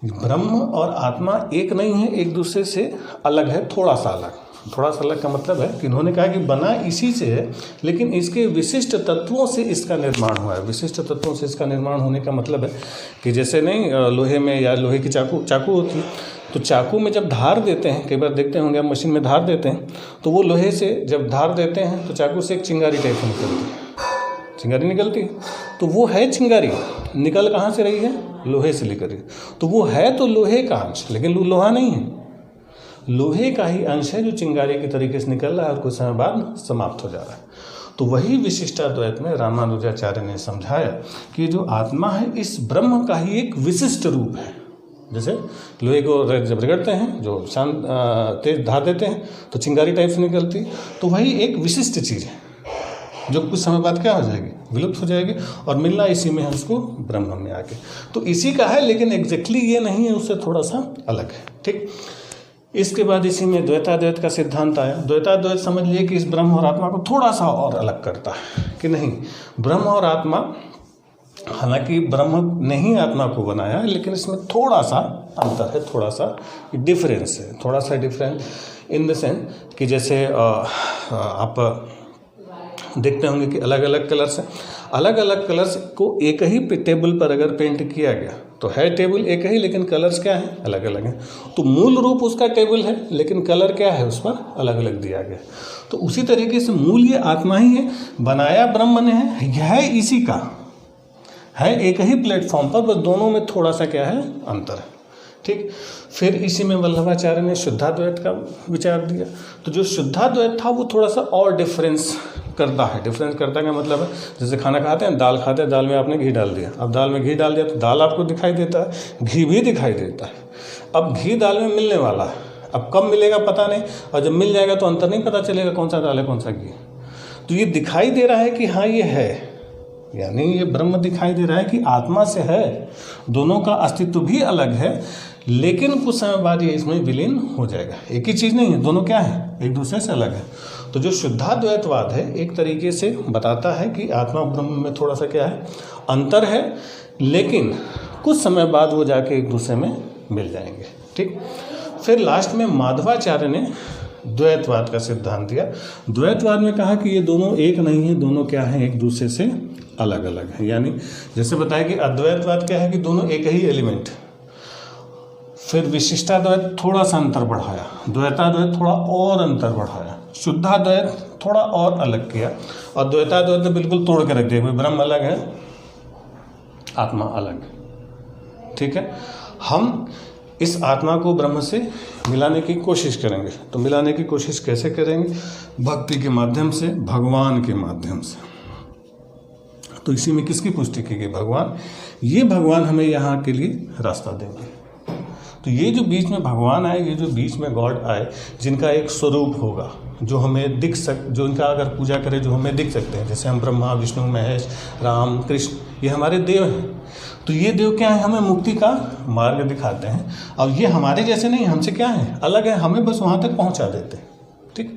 ब्रह्म और आत्मा एक नहीं है, एक दूसरे से अलग है, थोड़ा सा अलग। थोड़ा सा अलग का मतलब है कि उन्होंने कहा कि बना इसी से है, लेकिन इसके विशिष्ट तत्वों से इसका निर्माण हुआ है। विशिष्ट तत्वों से इसका निर्माण होने का मतलब है कि जैसे नहीं लोहे में या लोहे की चाकू होती है, तो चाकू में जब धार देते हैं, कई बार देखते होंगे आप मशीन में धार देते हैं, तो वो लोहे से जब धार देते हैं तो चाकू से एक चिंगारी टाइप की निकलती है, चिंगारी निकलती है। तो वो है चिंगारी, निकल कहाँ से रही है, लोहे से निकल रही है। तो वो है तो लोहे का अंश, लेकिन वो लोहा नहीं है, लोहे का ही अंश है जो चिंगारी के तरीके से निकल रहा है और कुछ समय बाद समाप्त हो जा रहा है। तो वही विशिष्टाद्वैत में रामानुजाचार्य ने समझाया कि जो आत्मा है इस ब्रह्म का ही एक विशिष्ट रूप है। जैसे लोहे को जब रगड़ते हैं, जो शांत तेज धार देते हैं तो चिंगारी टाइप से निकलती, तो वही एक विशिष्ट चीज़ है जो कुछ समय बाद क्या हो जाएगी, विलुप्त हो जाएगी, और मिलना इसी में है उसको ब्रह्म में आके। तो इसी का है, लेकिन एग्जैक्टली ये नहीं है, उससे थोड़ा सा अलग है। ठीक, इसके बाद इसी में द्वैताद्वैत का सिद्धांत आया। द्वैताद्वैत समझ लिए कि इस ब्रह्म और आत्मा को थोड़ा सा और अलग करता है कि नहीं, ब्रह्म और आत्मा, हालांकि ब्रह्म ने ही आत्मा को बनाया है, लेकिन इसमें थोड़ा सा अंतर है, थोड़ा सा डिफरेंस है, थोड़ा सा डिफरेंस इन द सेंस कि जैसे आप देखते होंगे कि अलग अलग कलर्स हैं, अलग अलग कलर्स को एक ही टेबल पर अगर पेंट किया गया तो है टेबल एक ही, लेकिन कलर्स क्या हैं, अलग अलग हैं। तो मूल रूप उसका टेबल है, लेकिन कलर क्या है, उस पर अलग अलग दिया गया। तो उसी तरीके से मूल ये आत्मा ही है, बनाया ब्रह्म ने है, यह इसी का है, एक ही प्लेटफॉर्म पर, बस दोनों में थोड़ा सा क्या है, अंतर है। ठीक, फिर इसी में वल्लभाचार्य ने शुद्धाद्वैत का विचार दिया। तो जो शुद्धाद्वैत था वो थोड़ा सा और डिफरेंस करता है। डिफरेंस करता का मतलब है, जैसे खाना खाते हैं, दाल खाते हैं, दाल में आपने घी डाल दिया, अब दाल में घी डाल दिया तो दाल आपको दिखाई देता है, घी भी दिखाई देता है। अब घी दाल में मिलने वाला है, अब कब मिलेगा पता नहीं, और जब मिल जाएगा तो अंतर नहीं पता चलेगा कौन सा दाल है कौन सा घी। तो ये दिखाई दे रहा है कि हाँ ये है, यानी ये ब्रह्म दिखाई दे रहा है कि आत्मा से है, दोनों का अस्तित्व भी अलग है, लेकिन कुछ समय बाद ये इसमें विलीन हो जाएगा। एक ही चीज़ नहीं है, दोनों क्या है, एक दूसरे से अलग है। तो जो शुद्धाद्वैतवाद है एक तरीके से बताता है कि आत्मा ब्रह्म में थोड़ा सा क्या है, अंतर है, लेकिन कुछ समय बाद वो जाके एक दूसरे में मिल जाएंगे। ठीक, फिर लास्ट में माधवाचार्य ने द्वैतवाद का सिद्धांत दिया। द्वैतवाद में कहा कि ये दोनों एक नहीं है, दोनों क्या है, एक दूसरे से अलग अलग है। यानी जैसे बताया कि अद्वैतवाद क्या है कि दोनों एक ही एलिमेंट। फिर विशिष्टाद्वैत थोड़ा सा अंतर बढ़ाया, द्वैताद्वैत थोड़ा और अंतर बढ़ाया, शुद्धाद्वैत थोड़ा और अलग किया, और द्वैताद्वैत तो बिल्कुल तोड़ के रख दिया, भाई ब्रह्म अलग है, आत्मा अलग है। ठीक है, हम इस आत्मा को ब्रह्म से मिलाने की कोशिश करेंगे। तो मिलाने की कोशिश कैसे करेंगे? भक्ति के माध्यम से, भगवान के माध्यम से। तो इसी में किसकी पुष्टि की गई? भगवान। ये भगवान हमें यहाँ के लिए रास्ता देंगे। तो ये जो बीच में भगवान आए, ये जो बीच में गॉड आए, जिनका एक स्वरूप होगा जो हमें जो इनका अगर पूजा करें जो हमें दिख सकते हैं, जैसे हम ब्रह्मा, विष्णु, महेश, राम, कृष्ण, ये हमारे देव हैं। तो ये देव क्या है? हमें मुक्ति का मार्ग दिखाते हैं, और ये हमारे जैसे नहीं, हमसे क्या है, अलग है, हमें बस वहाँ तक पहुँचा देते हैं। ठीक,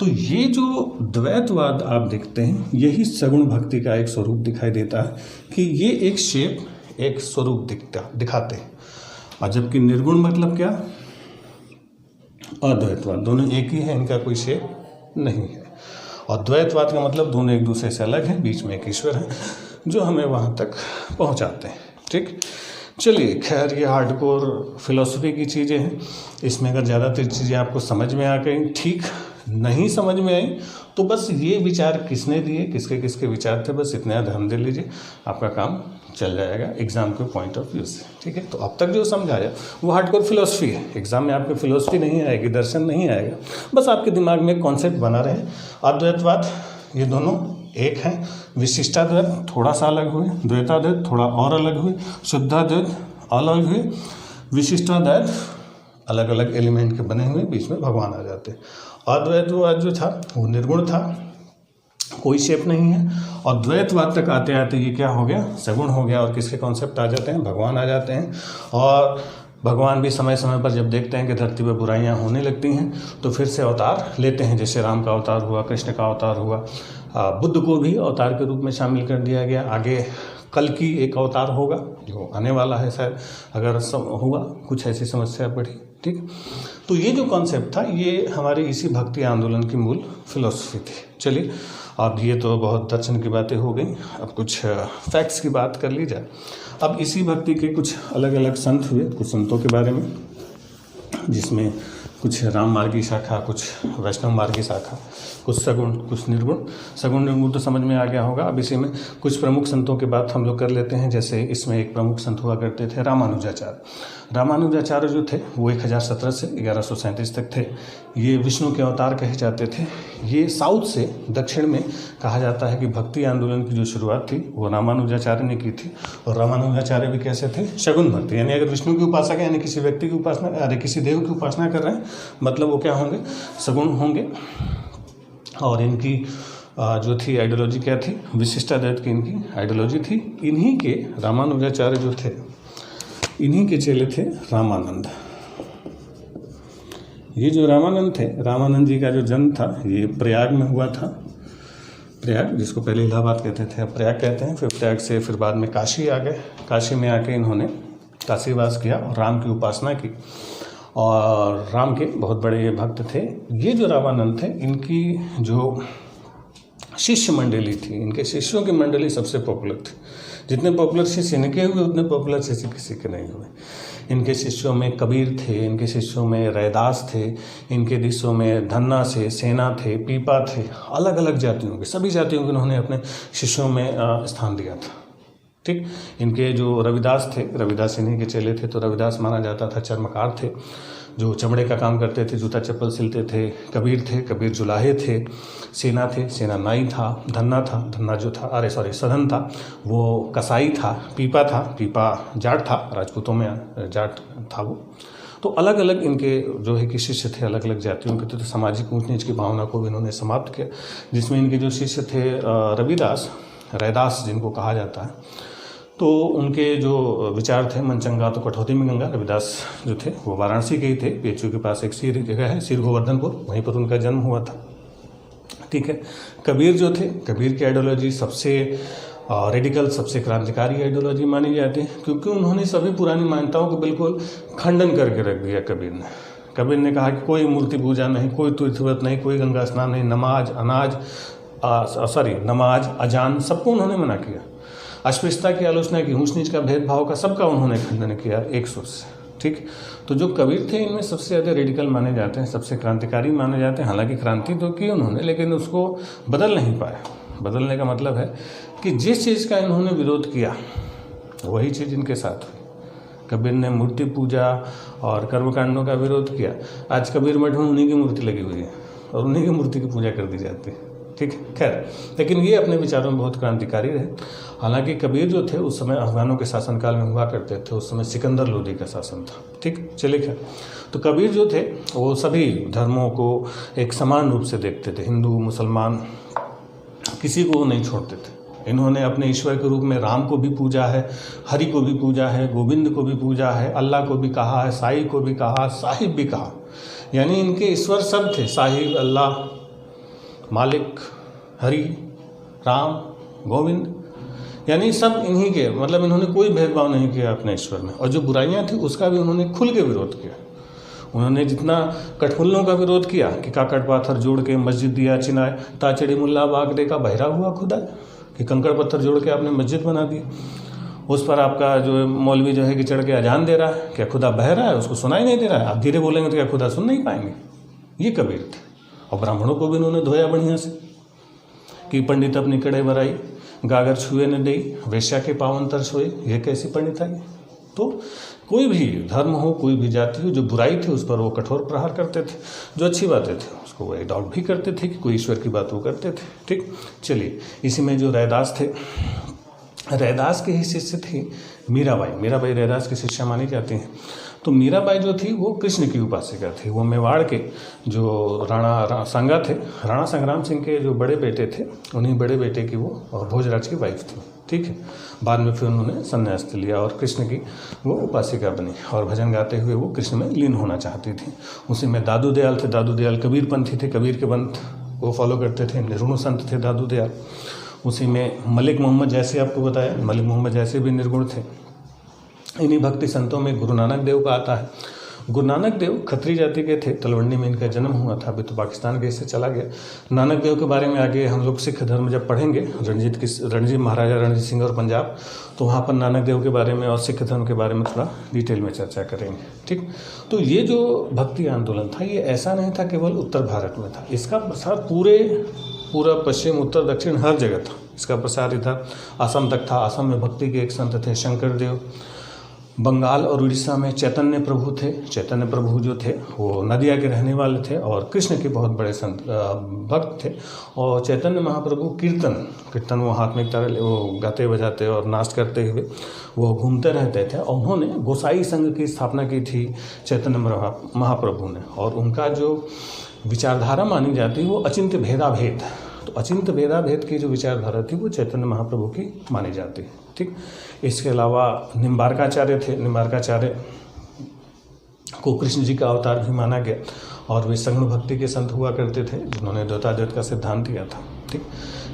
तो ये जो द्वैतवाद आप देखते हैं, यही सगुण भक्ति का एक स्वरूप दिखाई देता है कि ये एक शेप, एक स्वरूप दिखाते हैं। और जबकि निर्गुण मतलब क्या? अद्वैतवाद, दोनों एक ही है, इनका कोई शेप नहीं है। और द्वैतवाद का मतलब दोनों एक दूसरे से अलग हैं, बीच में एक ईश्वर है जो हमें वहाँ तक पहुँचाते हैं। ठीक, चलिए, खैर ये हार्डकोर फिलॉसफी की चीज़ें हैं। इसमें अगर ज़्यादातर चीज़ें आपको समझ में आ गई, ठीक, नहीं समझ में आई तो बस ये विचार किसने दिए, किसके किसके विचार थे, बस इतना ध्यान दे लीजिए, आपका काम चल जाएगा एग्ज़ाम के पॉइंट ऑफ व्यू से। ठीक है, तो अब तक जो समझाया वो हार्डकोर फिलॉसफी है। एग्ज़ाम में आपके फिलॉसफी नहीं आएगी, दर्शन नहीं आएगा, बस आपके दिमाग में एक कॉन्सेप्ट बना रहे। अद्वैतवाद, ये दोनों एक हैं। विशिष्टाद्वैत थोड़ा सा अलग हुए, द्वैताद्वैत थोड़ा और अलग हुए, शुद्धाद्वैत अलग हुए, विशिष्टाद्वैत अलग अलग एलिमेंट के बने हुए, बीच में भगवान आ जाते। अद्वैतवाद जो था वो निर्गुण था, कोई शेप नहीं है। और द्वैतवाद तक आते आते ये क्या हो गया? सगुण हो गया। और किसके कॉन्सेप्ट आ जाते हैं? भगवान आ जाते हैं। और भगवान भी समय समय पर जब देखते हैं कि धरती पर बुराइयां होने लगती हैं तो फिर से अवतार लेते हैं। जैसे राम का अवतार हुआ, कृष्ण का अवतार हुआ, बुद्ध को भी अवतार के रूप में शामिल कर दिया गया। आगे कल की एक अवतार होगा जो आने वाला है शायद, अगर हुआ कुछ ऐसी समस्या पड़ी। ठीक, तो ये जो कॉन्सेप्ट था ये हमारे इसी भक्ति आंदोलन की मूल फिलॉसफी थी। चलिए, अब ये तो बहुत दर्शन की बातें हो गई, अब कुछ फैक्ट्स की बात कर ली जाए। अब इसी भक्ति के कुछ अलग अलग संत हुए, कुछ संतों के बारे में, जिसमें कुछ राम मार्गी शाखा, कुछ वैष्णव मार्गी शाखा, कुछ सगुण, कुछ निर्गुण। सगुण निर्गुण तो समझ में आ गया होगा। अब इसी में कुछ प्रमुख संतों की बात हम लोग कर लेते हैं। जैसे इसमें एक प्रमुख संत हुआ करते थे रामानुजाचार्य। रामानुजाचार्य जो थे वो 1017 से 1137 तक थे। ये विष्णु के अवतार कहे जाते थे। ये साउथ से दक्षिण में कहा जाता है कि भक्ति आंदोलन की जो शुरुआत थी वो रामानुजाचार्य ने की थी। और रामानुजाचार्य भी कैसे थे? शगुन भक्त, यानी अगर विष्णु की उपासक है, यानी किसी व्यक्ति की उपासना, अरे किसी देव की उपासना कर रहे हैं, मतलब वो क्या होंगे? सगुण होंगे। और इनकी जो थी आइडियोलॉजी क्या थी? विशिष्टाद्वैत की इनकी आइडियोलॉजी थी। इन्हीं के रामानुजाचार्य जो थे, इन्हीं के चेले थे रामानंद। ये जो रामानंद थे, रामानंद जी का जो जन्म था ये प्रयाग में हुआ था। प्रयाग, जिसको पहले इलाहाबाद कहते थे, अब प्रयाग कहते हैं। फिर प्रयाग से फिर बाद में काशी आ गए। काशी में आके इन्होंने काशीवास किया और राम की उपासना की, और राम के बहुत बड़े ये भक्त थे। ये जो रामानंद थे, इनकी जो शिष्य मंडली थी, इनके शिष्यों की मंडली सबसे पॉपुलर थी। जितने पॉपुलर शिष्य इनके हुए उतने पॉपुलर शिष्य किसी के नहीं हुए। इनके शिष्यों में कबीर थे, इनके शिष्यों में रैदास थे, इनके शिष्यों में धन्ना से सेना थे, पीपा थे। अलग अलग जातियों के, सभी जातियों के उन्होंने अपने शिष्यों में स्थान दिया था। ठीक। इनके जो रविदास थे, रविदास इन्हीं के चेले थे। तो रविदास माना जाता था चर्मकार थे, जो चमड़े का काम करते थे, जूता चप्पल सिलते थे। कबीर थे, कबीर जुलाहे थे। सेना थे, सेना नाई था। धन्ना था, धन्ना जो था, सधन था, वो कसाई था। पीपा था, पीपा जाट था, राजपूतों में जाट था वो। तो अलग अलग इनके जो है कि शिष्य थे, अलग अलग जातियों के थे। तो सामाजिक ऊंच नीच की भावना को भी इन्होंने समाप्त किया। जिसमें इनके जो शिष्य थे रविदास, रैदास जिनको कहा जाता है, तो उनके जो विचार थे, मन चंगा तो कठौती में गंगा। रविदास जो थे वो वाराणसी के ही थे। पेचू के पास एक सीर जगह है, सीर गोवर्धनपुर, वहीं पर उनका जन्म हुआ था। ठीक है। कबीर जो थे, कबीर की आइडियोलॉजी सबसे रेडिकल, सबसे क्रांतिकारी आइडियोलॉजी मानी जाती है, क्योंकि उन्होंने सभी पुरानी मान्यताओं को बिल्कुल खंडन करके रख दिया। कबीर ने कहा कि कोई मूर्ति पूजा नहीं, कोई तीर्थव्रत नहीं, कोई गंगा स्नान नहीं, नमाज अजान सबको उन्होंने मना किया। अस्पृश्यता की आलोचना की, ऊंच नीच का, भेदभाव का, सबका उन्होंने खंडन किया एक सुर से। ठीक। तो जो कबीर थे इनमें सबसे ज़्यादा रेडिकल माने जाते हैं, सबसे क्रांतिकारी माने जाते हैं। हालांकि क्रांति तो की उन्होंने, लेकिन उसको बदल नहीं पाए। बदलने का मतलब है कि जिस चीज़ का इन्होंने विरोध किया वही चीज़ इनके साथ हुई। कबीर ने मूर्ति पूजा और कर्मकांडों का विरोध किया। आज कबीर मठ में उन्हीं की मूर्ति लगी हुई है और उन्हीं की मूर्ति की पूजा कर दी जाती है। ठीक। खैर, लेकिन ये अपने विचारों में बहुत क्रांतिकारी रहे। हालांकि कबीर जो थे उस समय अफगानों के शासनकाल में हुआ करते थे। उस समय सिकंदर लोदी का शासन था। ठीक। चलिए, खैर, तो कबीर जो थे वो सभी धर्मों को एक समान रूप से देखते थे। हिंदू, मुसलमान, किसी को नहीं छोड़ते थे। इन्होंने अपने ईश्वर के रूप में राम को भी पूजा है, हरि को भी पूजा है, गोविंद को भी पूजा है, अल्लाह को भी कहा है, साईं को भी कहा, साहिब भी कहा। यानी इनके ईश्वर सब थे, साहिब, अल्लाह, मालिक, हरि, राम, गोविंद, यानी सब इन्हीं के। मतलब इन्होंने कोई भेदभाव नहीं किया अपने ईश्वर में। और जो बुराइयां थी उसका भी उन्होंने खुल के विरोध किया। उन्होंने जितना कठपुतलों का विरोध किया कि काकड़ पाथर जोड़ के मस्जिद दिया चिनाए, ताचड़ी मुल्ला बागड़े का बहरा हुआ खुदा, कि कंकड़ पत्थर जोड़ के आपने मस्जिद बना दी। उस पर आपका जो मौलवी जो है कि चढ़ के अजान दे रहा है, क्या खुदा बह रहा है, उसको सुनाई नहीं दे रहा है, आप धीरे बोलेंगे तो क्या खुदा सुन नहीं पाएंगे। ये कबीर थे। और ब्राह्मणों को भी उन्होंने धोया बढ़िया से कि पंडित अपनी कड़े भराई, गागर छुए न दई, वेश्या के पावन तर सोए। ये कैसी पंडित है? तो कोई भी धर्म हो, कोई भी जाति हो, जो बुराई थी उस पर वो कठोर प्रहार करते थे। जो अच्छी बातें थी उसको वो एडॉप्ट भी करते थे कि कोई ईश्वर की बात वो करते थे। ठीक। चलिए, इसी में जो रैदास थे, रैदास के ही शिष्य थी मीराबाई। मीराबाई रैदास की शिष्या मानी जाती हैं। तो मीराबाई जो थी वो कृष्ण की उपासिका थी। वो मेवाड़ के जो राणा सांगा थे, राणा संग्राम सिंह के जो बड़े बेटे थे, उन्हीं बड़े बेटे की वो भोजराज की वाइफ थी। ठीक है। बाद में फिर उन्होंने संन्यास लिया और कृष्ण की वो उपासिका बनी और भजन गाते हुए वो कृष्ण में लीन होना चाहती थी। उसी में दादू दयाल थे। दादू दयाल कबीर पंथी थे, कबीर के पंथ वो फॉलो करते थे। निर्गुण संत थे दादू दयाल। उसी में मलिक मोहम्मद जैसे आपको बताया, मलिक मोहम्मद जैसे भी निर्गुण थे। इन्हीं भक्ति संतों में गुरु नानक देव का आता है। गुरु नानक देव खत्री जाति के थे, तलवंडी में इनका जन्म हुआ था, अभी तो पाकिस्तान के से चला गया। नानक देव के बारे में आगे हम लोग सिख धर्म जब पढ़ेंगे, रणजीत महाराजा रणजीत सिंह और पंजाब, तो वहाँ पर नानक देव के बारे में और सिख धर्म के बारे में थोड़ा डिटेल में चर्चा करेंगे। ठीक, तो ये जो भक्ति आंदोलन था ये ऐसा नहीं था केवल उत्तर भारत में था, इसका प्रसार पूरा पश्चिम उत्तर दक्षिण हर जगह था। इसका प्रसार इधर असम तक था। असम में भक्ति के एक संत थे शंकर देव। बंगाल और उड़ीसा में चैतन्य प्रभु थे। चैतन्य प्रभु जो थे वो नदिया के रहने वाले थे और कृष्ण के बहुत बड़े संत भक्त थे। और चैतन्य महाप्रभु कीर्तन वो हाथ में एक तरह वो गाते बजाते और नाच करते हुए वो घूमते रहते थे। और उन्होंने गोसाई संघ की स्थापना की थी चैतन्य महाप्रभु ने, और उनका जो विचारधारा मानी जाती वो अचिंत्य भेदाभेद, तो अचिंत्य भेदाभेद की जो विचारधारा थी वो चैतन्य महाप्रभु की मानी जाती है। ठीक, इसके अलावा निम्बार्काचार्य थे। निम्बार्काचार्य को कृष्ण जी का अवतार भी माना गया और वे सगुण भक्ति के संत हुआ करते थे जिन्होंने द्वैताद्वैत का सिद्धांत दिया था। ठीक,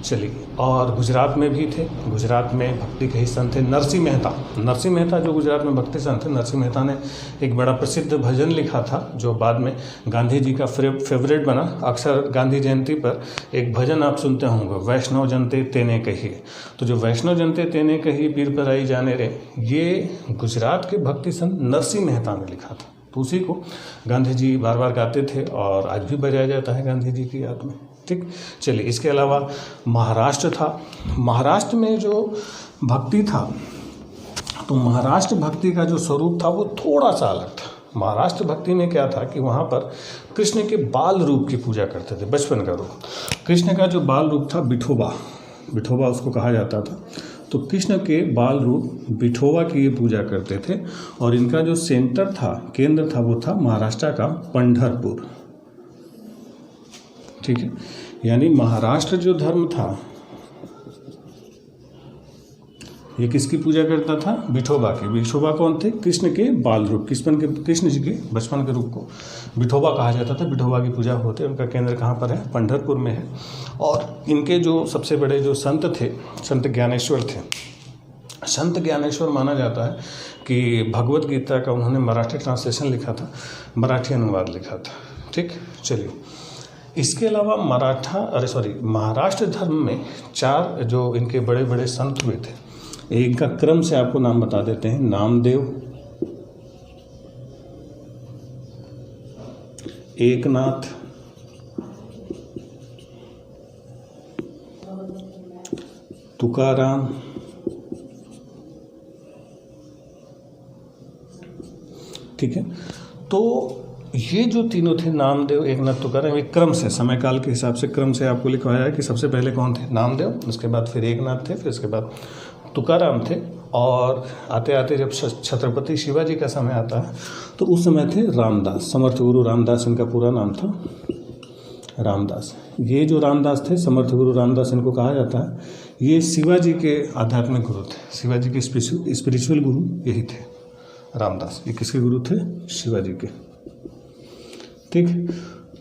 चलिए, और गुजरात में भी थे। गुजरात में भक्ति के ही संत थे नरसिंह मेहता। नरसिंह मेहता जो गुजरात में भक्ति संत थे, नरसिंह मेहता ने एक बड़ा प्रसिद्ध भजन लिखा था जो बाद में गांधी जी का फेवरेट बना। अक्सर गांधी जयंती पर एक भजन आप सुनते होंगे, वैष्णव जनते तेने कहिए। तो जो वैष्णव जनते तेने कहिए पीर पर आई जाने रे, ये गुजरात के भक्ति संत नरसिंह मेहता ने लिखा था। तो उसी को गांधी जी बार बार गाते थे और आज भी बजाया जाता है गांधी जी की याद में। ठीक, चलिए, इसके अलावा महाराष्ट्र था। महाराष्ट्र में जो भक्ति था, तो महाराष्ट्र भक्ति का जो स्वरूप था वो थोड़ा सा अलग था। महाराष्ट्र भक्ति में क्या था कि वहाँ पर कृष्ण के बाल रूप की पूजा करते थे, बचपन का रूप। कृष्ण का जो बाल रूप था विठोबा उसको कहा जाता था। तो कृष्ण के बाल रूप विठोबा की ये पूजा करते थे। और इनका जो सेंटर था, केंद्र था, वो था महाराष्ट्र का पंढरपुर। ठीक है, यानी महाराष्ट्र जो धर्म था ये किसकी पूजा करता था? विठोबा की। विठोबा कौन थे? कृष्ण के बाल रूप, कृष्ण जी के बचपन के रूप को विठोबा कहा जाता था। विठोबा की पूजा होती है। उनका केंद्र कहाँ पर है? पंढरपुर में है। और इनके जो सबसे बड़े जो संत थे, संत ज्ञानेश्वर थे। संत ज्ञानेश्वर माना जाता है कि भगवत गीता का उन्होंने मराठी ट्रांसलेशन लिखा था, मराठी अनुवाद लिखा था। ठीक, चलिए, इसके अलावा महाराष्ट्र धर्म में 4 जो इनके बड़े बड़े संत हुए थे, एक का क्रम से आपको नाम बता देते हैं। नामदेव, एकनाथ, तुकाराम, ठीक है। तो ये जो तीनों थे, नामदेव, एकनाथ, तुकाराम, एक क्रम से, समय काल के हिसाब से क्रम से आपको लिखवाया है कि सबसे पहले कौन थे? नामदेव, उसके बाद फिर एकनाथ थे, फिर उसके बाद तुकाराम थे। और आते आते जब छत्रपति शिवाजी का समय आता है तो उस समय थे रामदास, समर्थ गुरु रामदास, इनका पूरा नाम था रामदास। ये जो रामदास थे, समर्थ गुरु रामदास इनको कहा जाता है, ये शिवाजी के आध्यात्मिक गुरु थे। शिवाजी के स्पिरिचुअल गुरु यही थे रामदास। ये किसके गुरु थे? शिवाजी के। ठीक,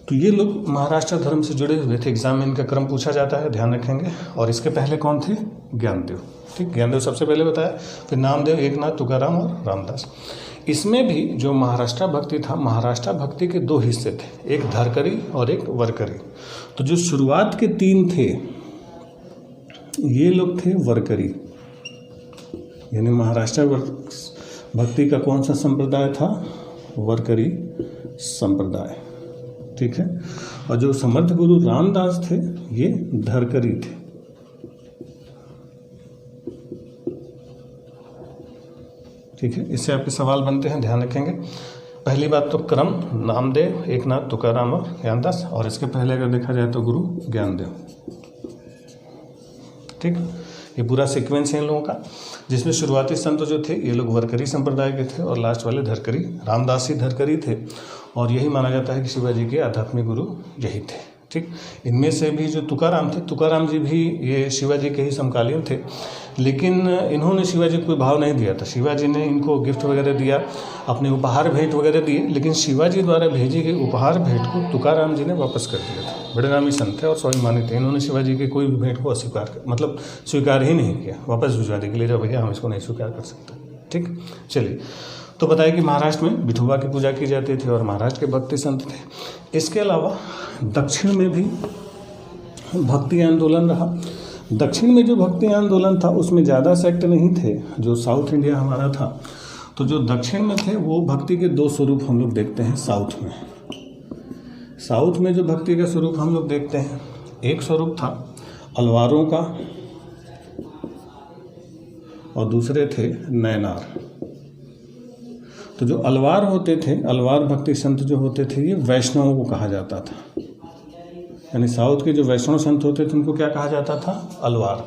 तो ये लोग महाराष्ट्र धर्म से जुड़े हुए थे। एग्जाम में इनका क्रम पूछा जाता है, ध्यान रखेंगे। और इसके पहले कौन थे? ज्ञानदेव। ठीक, ज्ञानदेव सबसे पहले बताया, फिर नामदेव, एकनाथ, तुकाराम और रामदास। इसमें भी जो महाराष्ट्र भक्ति था, महाराष्ट्र भक्ति के 2 हिस्से थे, एक धरकरी और एक वरकरी। तो जो शुरुआत के 3 थे ये लोग थे वरकरी, यानी महाराष्ट्र भक्ति का कौन सा संप्रदाय था? वरकरी संप्रदाय। ठीक है, और जो समर्थ गुरु रामदास थे ये धरकरी थे। ठीक है, इससे आपके सवाल बनते हैं, ध्यान रखेंगे। पहली बात तो क्रम, नामदेव, एकनाथ, तुकाराम और ज्ञानदास। और इसके पहले अगर देखा जाए तो गुरु ज्ञानदेव। ठीक, ये पूरा सीक्वेंस है इन लोगों का, जिसमें शुरुआती संत जो थे ये लोग वरकरी संप्रदाय के थे और लास्ट वाले धरकरी। रामदास ही धरकरी थे और यही माना जाता है कि शिवाजी के आध्यात्मिक गुरु यही थे। ठीक, इनमें से भी जो तुकाराम थे, तुकाराम जी भी ये शिवाजी के ही समकालीन थे, लेकिन इन्होंने शिवाजी को कोई भाव नहीं दिया था। शिवाजी ने इनको गिफ्ट वगैरह दिया, अपने उपहार भेंट वगैरह दिए, लेकिन शिवाजी द्वारा भेजी गई उपहार भेंट को तुकाराम जी ने वापस कर दिया था। बड़े नामी संत थे और स्वाभिमानी थे। इन्होंने शिवाजी के कोई भी भेंट को स्वीकार ही नहीं किया, वापस भिजवा दी के लिए, जब भैया हम इसको नहीं स्वीकार कर सकते। ठीक, चलिए, तो बताया कि महाराष्ट्र में विठोबा की पूजा की जाती थी और महाराष्ट्र के भक्ति संत थे। इसके अलावा दक्षिण में भी भक्ति आंदोलन रहा। दक्षिण में जो भक्ति आंदोलन था उसमें ज़्यादा सेक्ट नहीं थे, जो साउथ इंडिया हमारा था। तो जो दक्षिण में थे वो भक्ति के दो स्वरूप हम लोग देखते हैं साउथ में। साउथ में जो भक्ति का स्वरूप हम लोग देखते हैं, एक स्वरूप था अलवारों का और दूसरे थे नैनार। तो जो अलवार होते थे, अलवार भक्ति संत जो होते थे, ये वैष्णवों को कहा जाता था। यानी साउथ के जो वैष्णव संत होते थे उनको क्या कहा जाता था? अलवार।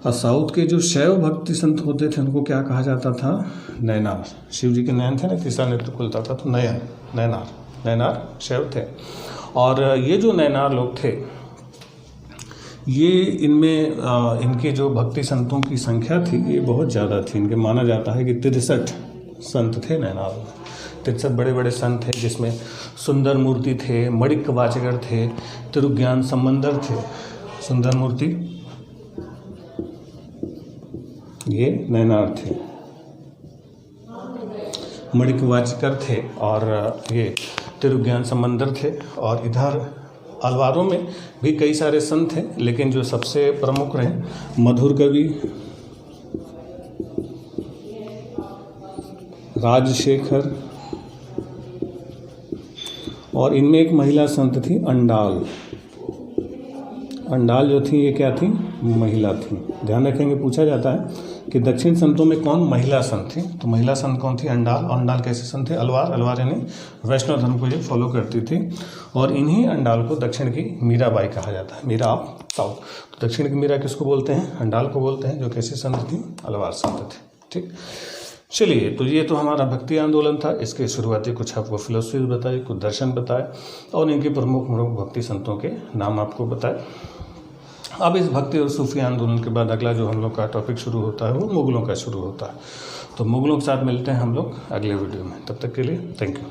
और साउथ के जो शैव भक्ति संत होते थे उनको क्या कहा जाता था? नैनार। शिव जी के नयन थे ना, तीसरा नेत्र खुलता था तो नैनार शैव थे। और ये जो नैनार लोग थे, ये इनमें इनके जो भक्ति संतों की संख्या थी ये बहुत ज़्यादा थी। इनके माना जाता है कि 63 संत थे नैनार में। 63 बड़े बड़े संत थे, जिसमें सुंदर मूर्ति थे, मणिक वाचगर थे, तिरुज्ञान संबंदर थे। सुंदर मूर्ति ये नैनार थे, मणिक वाचकर थे और ये तिरुज्ञान संबंदर थे। और इधर अलवारों में भी कई सारे संत थे, लेकिन जो सबसे प्रमुख रहे मधुर कवि, राजशेखर, और इनमें एक महिला संत थी अंडाल। अंडाल जो थी ये क्या थी? महिला थी। ध्यान रखेंगे, पूछा जाता है कि दक्षिण संतों में कौन महिला संत थी। तो महिला संत कौन थी? अंडाल। और अंडाल कैसे संत थे? अलवार यानी वैष्णव धर्म को ये फॉलो करती थी। और इन्हीं अंडाल को दक्षिण की मीराबाई कहा जाता है, मीरा ऑफ साउथ। तो दक्षिण की मीरा किसको बोलते हैं? अंडाल को बोलते हैं, जो कैसे संत थी? अलवार संत थे। ठीक, चलिए, तो ये तो हमारा भक्ति आंदोलन था। इसके शुरुआती कुछ आपको फिलोसफी बताई, कुछ दर्शन बताए और इनके प्रमुख भक्ति संतों के नाम आपको बताए। अब इस भक्ति और सूफी आंदोलन के बाद अगला जो हम लोग का टॉपिक शुरू होता है वो मुगलों का शुरू होता है। तो मुगलों के साथ मिलते हैं हम लोग अगले वीडियो में। तब तक के लिए थैंक यू।